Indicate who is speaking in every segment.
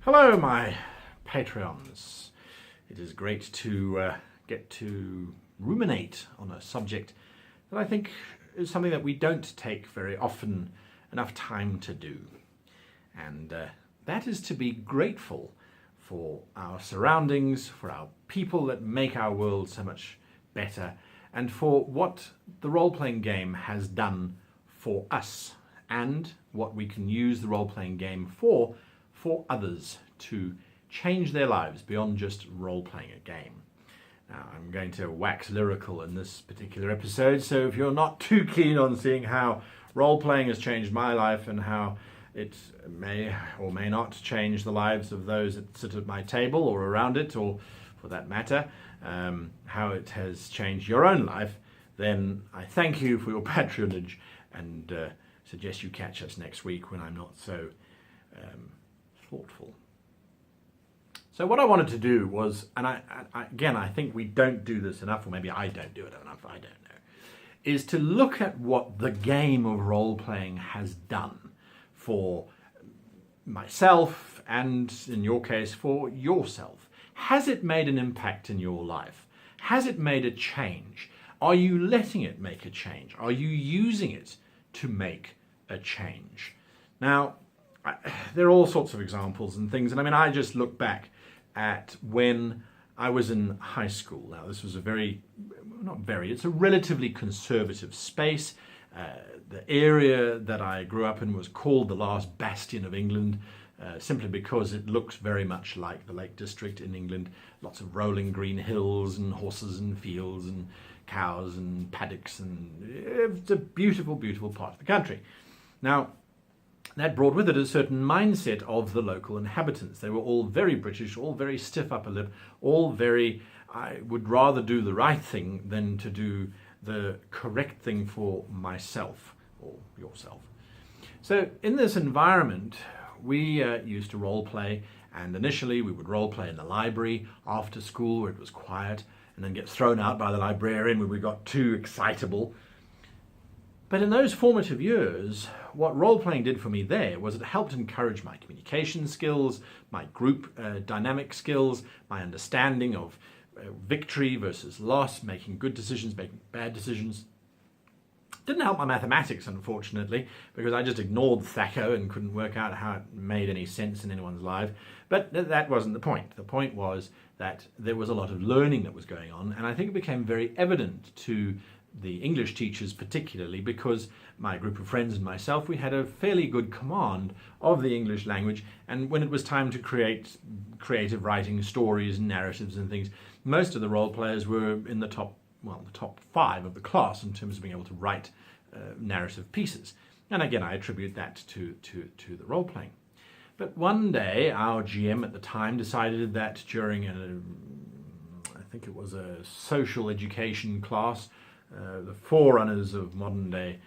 Speaker 1: Hello, my Patreons. It is great to get to ruminate on a subject that I think is something that we don't take very often enough time to do. And that is to be grateful for our surroundings, for our people that make our world so much better, and for what the role-playing game has done for us, and what we can use the role-playing game for others to change their lives beyond just role-playing a game. Now, I'm going to wax lyrical in this particular episode, so if you're not too keen on seeing how role-playing has changed my life and how it may or may not change the lives of those that sit at my table or around it, or for that matter, how it has changed your own life, then I thank you for your patronage and suggest you catch us next week when I'm not so thoughtful. So what I wanted to do was, and I think we don't do this enough, or maybe I don't do it enough, I don't know, is to look at what the game of role-playing has done for myself and, in your case, for yourself. Has it made an impact in your life? Has it made a change? Are you letting it make a change? Are you using it to make a change? Not there are all sorts of examples and things, and I mean, I just look back at when I was in high school. Now, this was it's a relatively conservative space. The area that I grew up in was called the last bastion of England, simply because it looks very much like the Lake District in England. Lots of rolling green hills and horses and fields and cows and paddocks, and it's a beautiful, beautiful part of the country. Now, that brought with it a certain mindset of the local inhabitants. They were all very British, all very stiff upper lip, all very, I would rather do the right thing than to do the correct thing for myself or yourself. So in this environment, we used to role play, and initially we would role play in the library after school where it was quiet, and then get thrown out by the librarian when we got too excitable. But in those formative years, what role-playing did for me there was it helped encourage my communication skills, my group dynamic skills, my understanding of victory versus loss, making good decisions, making bad decisions. Didn't help my mathematics, unfortunately, because I just ignored Thacker and couldn't work out how it made any sense in anyone's life. But that wasn't the point. The point was that there was a lot of learning that was going on, and I think it became very evident to the English teachers particularly, because my group of friends and myself, we had a fairly good command of the English language, and when it was time to create creative writing, stories and narratives and things, most of the role players were in the top 5 of the class in terms of being able to write narrative pieces. And again, I attribute that to the role playing. But one day, our GM at the time decided that during I think it was a social education class, the forerunners of modern day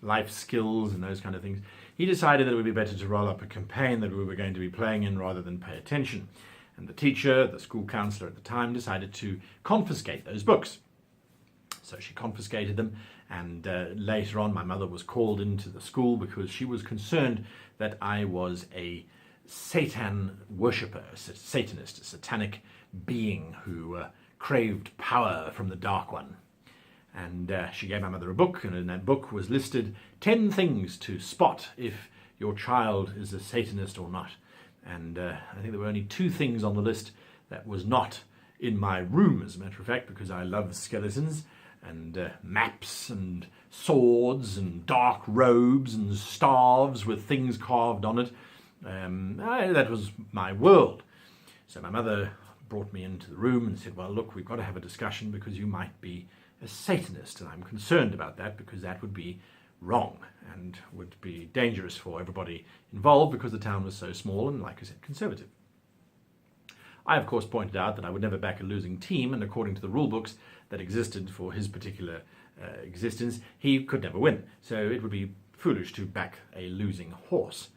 Speaker 1: life skills and those kind of things, he decided that it would be better to roll up a campaign that we were going to be playing in rather than pay attention. And the teacher, the school counsellor at the time, decided to confiscate those books. So she confiscated them, and later on my mother was called into the school because she was concerned that I was a Satan worshipper, a Satanist, a satanic being who craved power from the Dark One. And she gave my mother a book, and in that book was listed 10 things to spot if your child is a Satanist or not. And I think there were only 2 things on the list that was not in my room, as a matter of fact, because I love skeletons and maps and swords and dark robes and staves with things carved on it. That was my world. So my mother brought me into the room and said, well, look, we've got to have a discussion because you might be a Satanist, and I'm concerned about that because that would be wrong and would be dangerous for everybody involved because the town was so small and, like I said, conservative. I, of course, pointed out that I would never back a losing team, and according to the rule books that existed for his particular existence, he could never win. So it would be foolish to back a losing horse.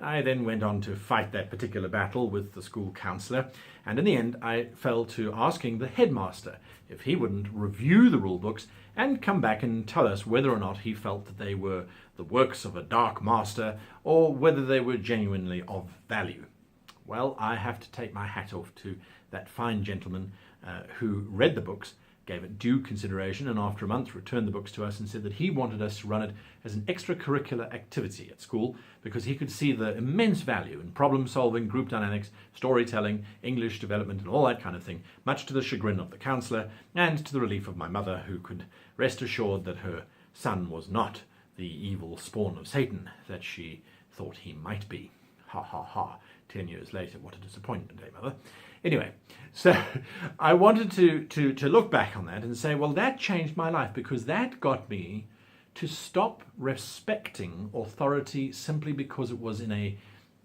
Speaker 1: I then went on to fight that particular battle with the school counsellor, and in the end I fell to asking the headmaster if he wouldn't review the rule books and come back and tell us whether or not he felt that they were the works of a dark master or whether they were genuinely of value. Well, I have to take my hat off to that fine gentleman who read the books, gave it due consideration, and after a month returned the books to us and said that he wanted us to run it as an extracurricular activity at school because he could see the immense value in problem solving, group dynamics, storytelling, English development and all that kind of thing, much to the chagrin of the counsellor and to the relief of my mother, who could rest assured that her son was not the evil spawn of Satan that she thought he might be. Ha ha ha. 10 years later, what a disappointment, eh, Mother? Anyway, so I wanted to look back on that and say, well, that changed my life because that got me to stop respecting authority simply because it was in a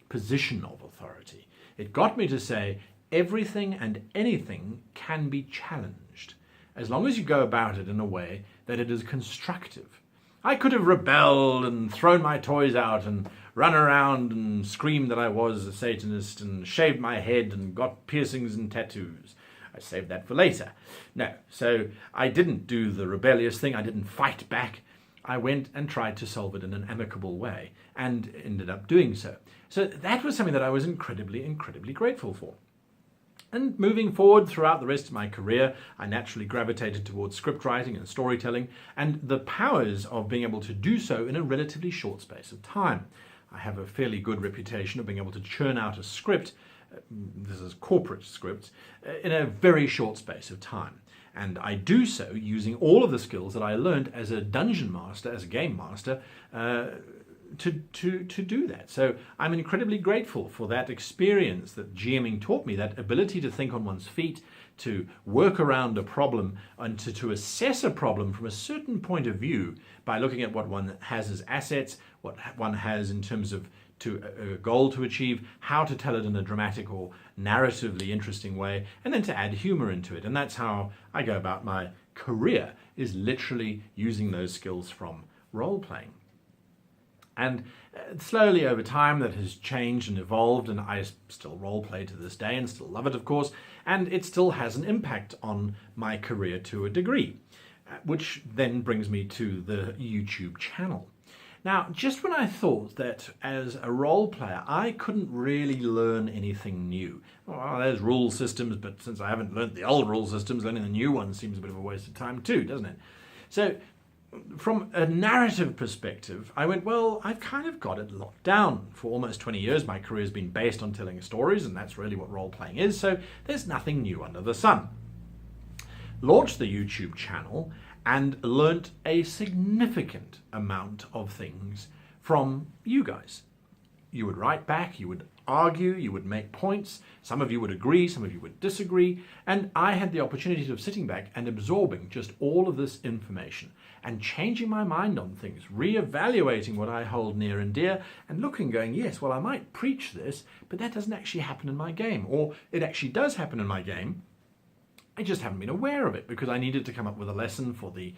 Speaker 1: position of authority. It got me to say everything and anything can be challenged as long as you go about it in a way that it is constructive. I could have rebelled and thrown my toys out and run around and screamed that I was a Satanist and shaved my head and got piercings and tattoos. I saved that for later. No, so I didn't do the rebellious thing. I didn't fight back. I went and tried to solve it in an amicable way and ended up doing so. So that was something that I was incredibly, incredibly grateful for. And moving forward throughout the rest of my career, I naturally gravitated towards script writing and storytelling and the powers of being able to do so in a relatively short space of time. I have a fairly good reputation of being able to churn out a script, this is corporate scripts, in a very short space of time. And I do so using all of the skills that I learned as a dungeon master, as a game master, to do that. So I'm incredibly grateful for that experience that GMing taught me, that ability to think on one's feet, to work around a problem and to assess a problem from a certain point of view by looking at what one has as assets, what one has in terms of a goal to achieve, how to tell it in a dramatic or narratively interesting way, and then to add humor into it. And that's how I go about my career, is literally using those skills from role-playing. And slowly over time that has changed and evolved, and I still role play to this day and still love it, of course, and it still has an impact on my career to a degree, which then brings me to the YouTube channel. Now, just when I thought that as a role player I couldn't really learn anything new, well, there's rule systems, but since I haven't learned the old rule systems, learning the new ones seems a bit of a waste of time too, doesn't it? So from a narrative perspective, I went, well, I've kind of got it locked down. For almost 20 years, my career has been based on telling stories, and that's really what role-playing is, so there's nothing new under the sun. Launched the YouTube channel and learnt a significant amount of things from you guys. You would write back, you would argue, you would make points, some of you would agree, some of you would disagree, and I had the opportunity of sitting back and absorbing just all of this information and changing my mind on things, re-evaluating what I hold near and dear, and looking, going, yes, well, I might preach this, but that doesn't actually happen in my game, or it actually does happen in my game, I just haven't been aware of it because I needed to come up with a lesson for the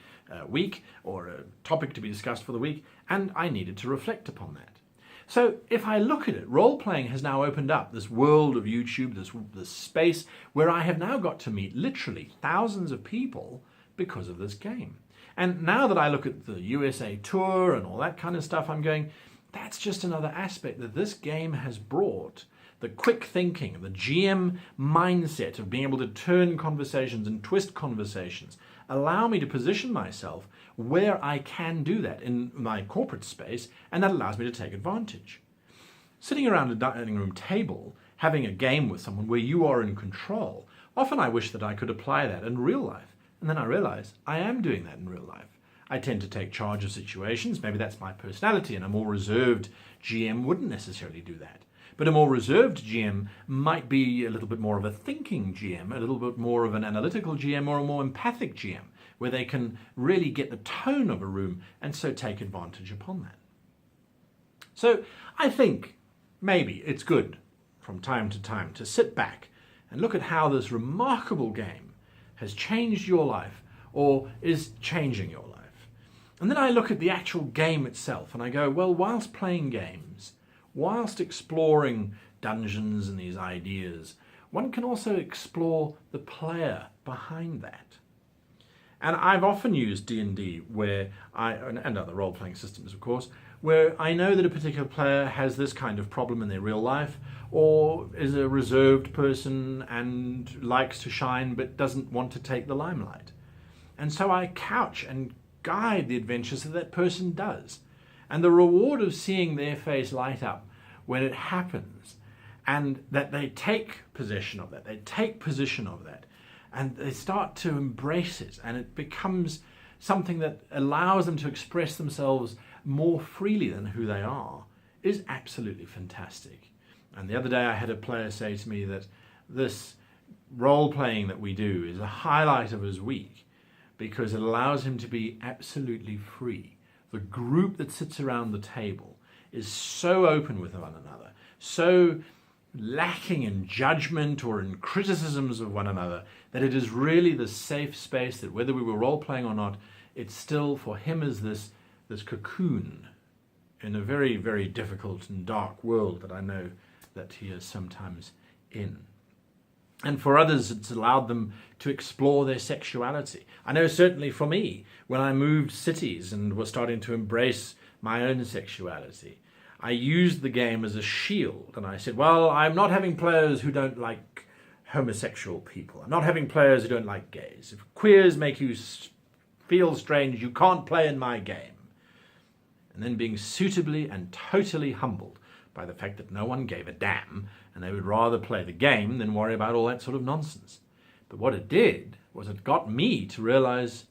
Speaker 1: week or a topic to be discussed for the week, and I needed to reflect upon that. So if I look at it, role-playing has now opened up this world of YouTube, this space where I have now got to meet literally thousands of people because of this game. And now that I look at the USA Tour and all that kind of stuff, I'm going, that's just another aspect that this game has brought. The quick thinking, the GM mindset of being able to turn conversations and twist conversations, allow me to position myself where I can do that in my corporate space, and that allows me to take advantage. Sitting around a dining room table, having a game with someone where you are in control, often I wish that I could apply that in real life, and then I realize I am doing that in real life. I tend to take charge of situations, maybe that's my personality, and a more reserved GM wouldn't necessarily do that. But a more reserved GM might be a little bit more of a thinking GM, a little bit more of an analytical GM, or a more empathic GM, where they can really get the tone of a room and so take advantage upon that. So I think maybe it's good from time to time to sit back and look at how this remarkable game has changed your life or is changing your life. And then I look at the actual game itself and I go, well, whilst playing games, whilst exploring dungeons and these ideas, one can also explore the player behind that. And I've often used D&D and other role-playing systems, of course, where I know that a particular player has this kind of problem in their real life, or is a reserved person and likes to shine but doesn't want to take the limelight. And so I couch and guide the adventures that that person does. And the reward of seeing their face light up when it happens, and that they take possession of that, they take position of that, and they start to embrace it, and it becomes something that allows them to express themselves more freely than who they are, is absolutely fantastic. And the other day I had a player say to me that this role-playing that we do is a highlight of his week because it allows him to be absolutely free. The group that sits around the table is so open with one another, so lacking in judgment or in criticisms of one another, that it is really the safe space that whether we were role-playing or not, it still for him is this cocoon in a very, very difficult and dark world that I know that he is sometimes in. And for others, it's allowed them to explore their sexuality. I know certainly for me, when I moved cities and was starting to embrace my own sexuality, I used the game as a shield. And I said, well, I'm not having players who don't like homosexual people. I'm not having players who don't like gays. If queers make you feel strange, you can't play in my game. And then being suitably and totally humbled by the fact that no one gave a damn and they would rather play the game than worry about all that sort of nonsense. But what it did was it got me to realize,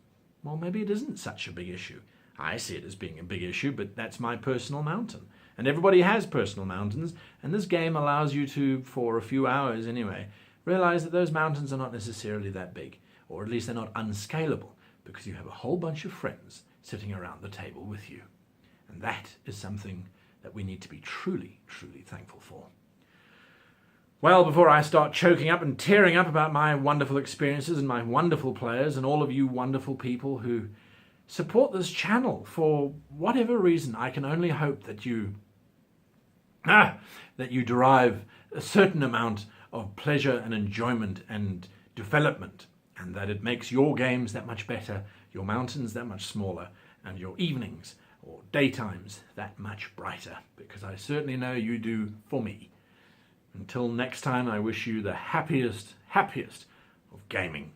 Speaker 1: well, maybe it isn't such a big issue. I see it as being a big issue, but that's my personal mountain. And everybody has personal mountains, and this game allows you to, for a few hours anyway, realize that those mountains are not necessarily that big, or at least they're not unscalable, because you have a whole bunch of friends sitting around the table with you. And that is something that we need to be truly, truly thankful for. Well, before I start choking up and tearing up about my wonderful experiences and my wonderful players and all of you wonderful people who support this channel for whatever reason, I can only hope that you derive a certain amount of pleasure and enjoyment and development, and that it makes your games that much better, your mountains that much smaller, and your evenings or daytimes that much brighter, because I certainly know you do for me. Until next time, I wish you the happiest of gaming.